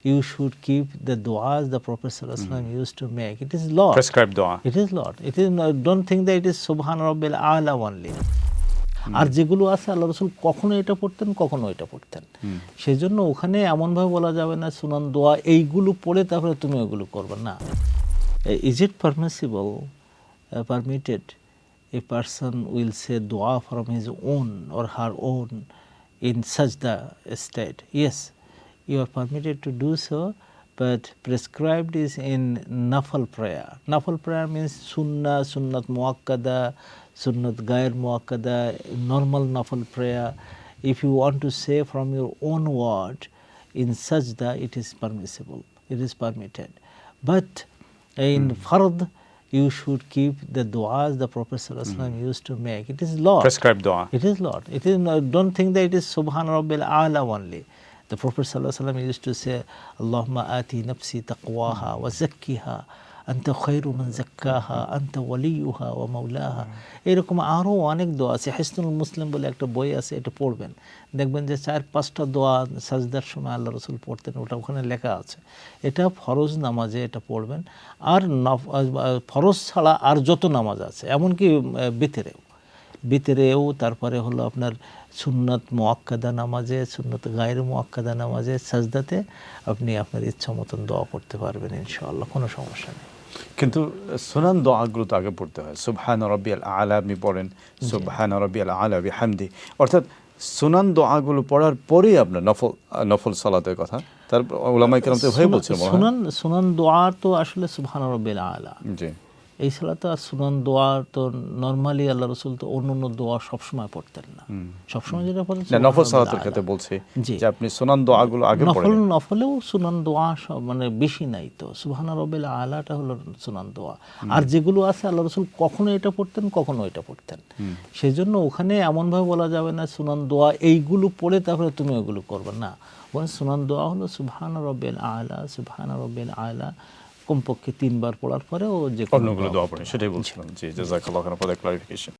You should keep the du'as the Prophet used to make. It is lot. Prescribed dua. It is lot. It is not, don't think that it is Subhan Rabbil A'la only. আর যেগুলো আছে আল্লাহ রাসূল কখনো এটা পড়তেন কখনো এটা পড়তেন। সেজন্য ওখানে এমনভাবে বলা যাবে না সুনান দোয়া এইগুলো পড়ে তারপরে তুমি ওগুলো করবে না। Is it permissible, permitted a person will say dua from his own or her own in sajda state? Yes, you are permitted to do so, but prescribed is in nafal prayer. Nafal prayer means sunnah, sunnat muakkada, sunnat gair muakkada, normal nafal prayer. If you want to say from your own word in sajda, it is permissible, it is permitted. But in fard, you should keep the du'as the Prophet used to make. It is lot. Prescribed dua. It is lot. It is not, don't think that it is Subhan Rabbil A'la only. The Prophet used to say, Allahumma ati nafsi taqwaha wa zakkiha anta khayru man zakkaha anta waliyuha wa maulaha. এরকম আরও অনেক দোয়া আছে। হিসনুল মুসলিম বলে একটা বই আছে, এটা পড়বেন, দেখবেন যে 4-5টা দোয়া সাজদার সময় আল্লাহ রাসূল পড়তেন, ওটা ওখানে লেখা আছে। এটা ফরজ নামাজে এটা পড়বেন। আর ফরজ ছাড়া আর যত নামাজ আছে, এমনকি বিতরেও তারপরে হলো আপনার সুন্নাত মুআক্কাদা নামাজে, সুন্নাত গায়র মুআক্কাদা নামাজে সাজদাতে আপনি আপনার ইচ্ছা মতন দোয়া পড়তে পারবেন ইনশাআল্লাহ, কোনো সমস্যা নেই। কিন্তু সুনান দোয়াগুলো তো আগে পড়তে হয়। সুবহান রাব্বিয়াল আ'লা আপনি পড়েন, সুবহান রাব্বিয়াল আ'লা বিহামদি, অর্থাৎ সুনান দোয়াগুলো পড়ার পরেই আপনার নফল সালাতের কথা। তার উলামায়ে কেরাম তো ভাই বলছেন সুনান দোয়া তো আসলে সুবহান রাব্বিয়াল আ'লা। জি, এই সালাতে আর সুনান দোয়া তো নরমালি আল্লাহ রাসূল তো অন্যান্য দোয়া সবসময় পড়তেন না। সবসময় যেটা পড়েন নফল সালাতের ক্ষেত্রে বলছি যে আপনি সুনান দোয়াগুলো আগে পড়েন। নফলেও সুনান দোয়া মানে বেশি নাই তো, সুবহান রাব্বিল আ'লাটা হলো সুনান দোয়া। আর যেগুলো আছে আল্লাহ রাসূল কখনো এটা পড়তেন কখনো এটা পড়তেন। সেজন্য ওখানে এমনভাবে বলা যাবে না সুনান দোয়া এইগুলো পড়ে তারপরে তুমি ওগুলো করবে না। সুনান দোয়া হলো সুবহান রাব্বিল আ'লা, সুবহান রাব্বিল আ'লা কমপক্ষে 3 বার পড়ার পরেও যে অন্যগুলো দোয়া পড়েন, সেটাই বলছিলাম। জি, জাযাকাল্লাহু খাইরান ফর দ্য ক্লারিফিকেশন।